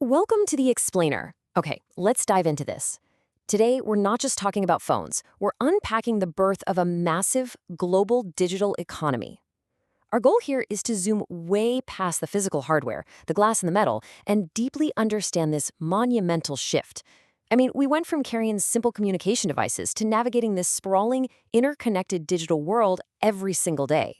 Welcome to the Explainer. Okay, let's dive into this. Today, we're not just talking about phones, we're unpacking the birth of a massive global digital economy. Our goal here is to zoom way past the physical hardware, the glass and the metal, and deeply understand this monumental shift. We went from carrying simple communication devices to navigating this sprawling, interconnected digital world every single day.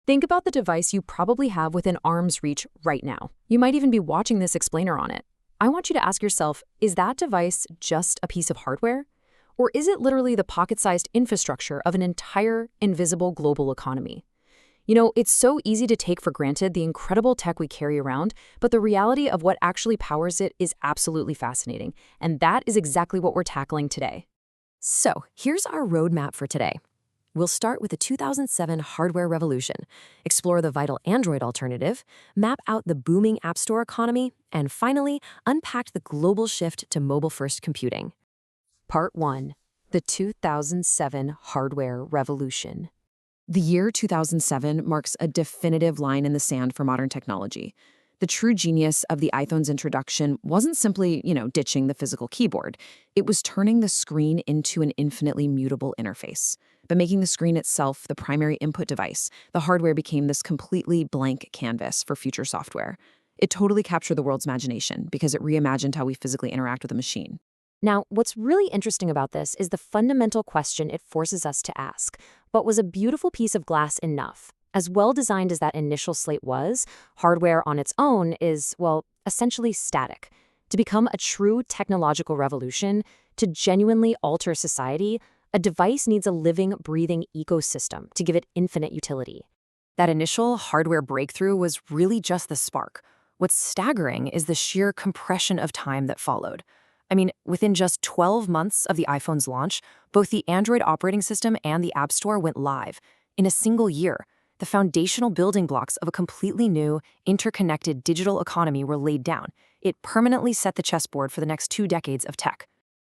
Think about the device you probably have within arm's reach right now. You might even be watching this explainer on it. I want you to ask yourself, is that device just a piece of hardware? Or is it literally the pocket-sized infrastructure of an entire invisible global economy? It's so easy to take for granted the incredible tech we carry around, but the reality of what actually powers it is absolutely fascinating. And that is exactly what we're tackling today. So, here's our roadmap for today. We'll start with the 2007 hardware revolution, explore the vital Android alternative, map out the booming App Store economy, and finally, unpack the global shift to mobile-first computing. Part 1. The 2007 hardware revolution. The year 2007 marks a definitive line in the sand for modern technology. The true genius of the iPhone's introduction wasn't simply, ditching the physical keyboard. It was turning the screen into an infinitely mutable interface. By making the screen itself the primary input device, the hardware became this completely blank canvas for future software. It totally captured the world's imagination because it reimagined how we physically interact with a machine. Now, what's really interesting about this is the fundamental question it forces us to ask. But was a beautiful piece of glass enough? As well-designed as that initial slate was, hardware on its own is, essentially static. To become a true technological revolution, to genuinely alter society, a device needs a living, breathing ecosystem to give it infinite utility. That initial hardware breakthrough was really just the spark. What's staggering is the sheer compression of time that followed. Within just 12 months of the iPhone's launch, both the Android operating system and the App Store went live. In a single year, the foundational building blocks of a completely new, interconnected digital economy were laid down. It permanently set the chessboard for the next 2 decades of tech.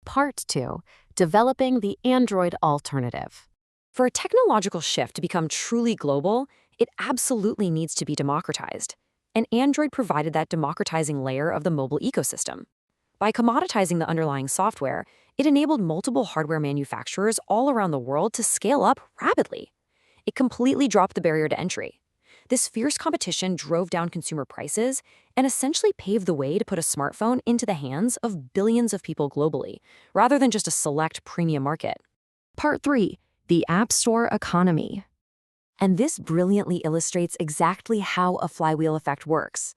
Part 2. Developing the Android alternative. For a technological shift to become truly global, it absolutely needs to be democratized. And Android provided that democratizing layer of the mobile ecosystem. By commoditizing the underlying software, it enabled multiple hardware manufacturers all around the world to scale up rapidly. It completely dropped the barrier to entry. This fierce competition drove down consumer prices and essentially paved the way to put a smartphone into the hands of billions of people globally, rather than just a select premium market. Part 3. The App Store economy. And this brilliantly illustrates exactly how a flywheel effect works.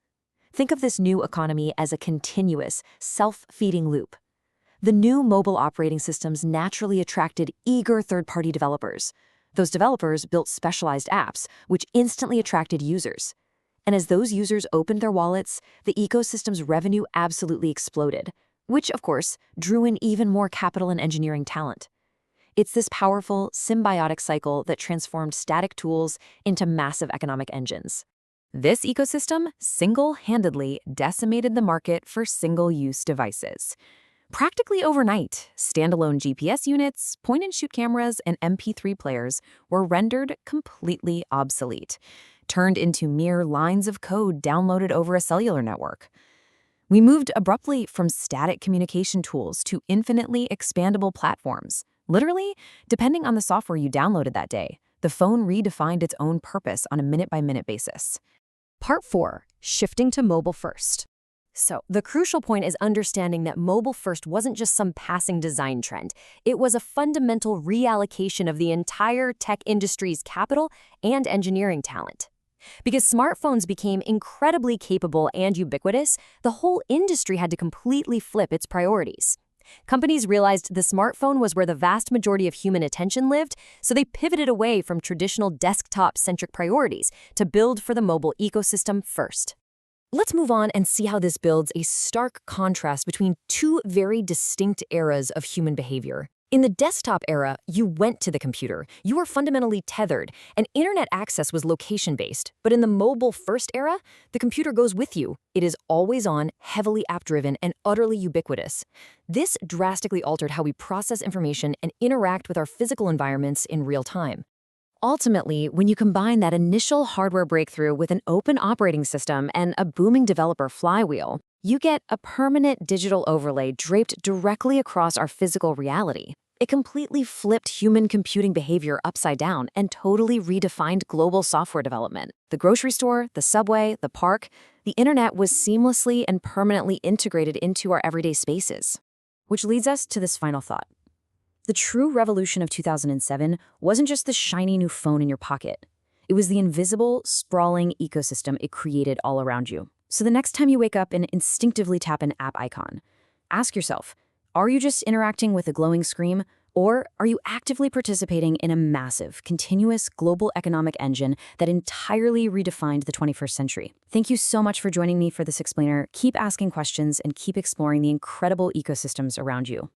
Think of this new economy as a continuous, self-feeding loop. The new mobile operating systems naturally attracted eager third-party developers. Those developers built specialized apps, which instantly attracted users. And as those users opened their wallets, the ecosystem's revenue absolutely exploded, which, of course, drew in even more capital and engineering talent. It's this powerful, symbiotic cycle that transformed static tools into massive economic engines. This ecosystem single-handedly decimated the market for single-use devices. Practically overnight, standalone GPS units, point-and-shoot cameras, and MP3 players were rendered completely obsolete, turned into mere lines of code downloaded over a cellular network. We moved abruptly from static communication tools to infinitely expandable platforms. Literally, depending on the software you downloaded that day, the phone redefined its own purpose on a minute-by-minute basis. Part 4. Shifting to mobile first. So, the crucial point is understanding that mobile first wasn't just some passing design trend. It was a fundamental reallocation of the entire tech industry's capital and engineering talent. Because smartphones became incredibly capable and ubiquitous, the whole industry had to completely flip its priorities. Companies realized the smartphone was where the vast majority of human attention lived, so they pivoted away from traditional desktop-centric priorities to build for the mobile ecosystem first. Let's move on and see how this builds a stark contrast between two very distinct eras of human behavior. In the desktop era, you went to the computer. You were fundamentally tethered, and internet access was location-based. But in the mobile-first era, the computer goes with you. It is always on, heavily app-driven, and utterly ubiquitous. This drastically altered how we process information and interact with our physical environments in real time. Ultimately, when you combine that initial hardware breakthrough with an open operating system and a booming developer flywheel, You get a permanent digital overlay draped directly across our physical reality. It completely flipped human computing behavior upside down and totally redefined global software development. The grocery store, the subway, the park, the internet was seamlessly and permanently integrated into our everyday spaces. Which leads us to this final thought. The true revolution of 2007 wasn't just the shiny new phone in your pocket. It was the invisible, sprawling ecosystem it created all around you. So the next time you wake up and instinctively tap an app icon, ask yourself, are you just interacting with a glowing screen, or are you actively participating in a massive, continuous global economic engine that entirely redefined the 21st century? Thank you so much for joining me for this explainer. Keep asking questions and keep exploring the incredible ecosystems around you.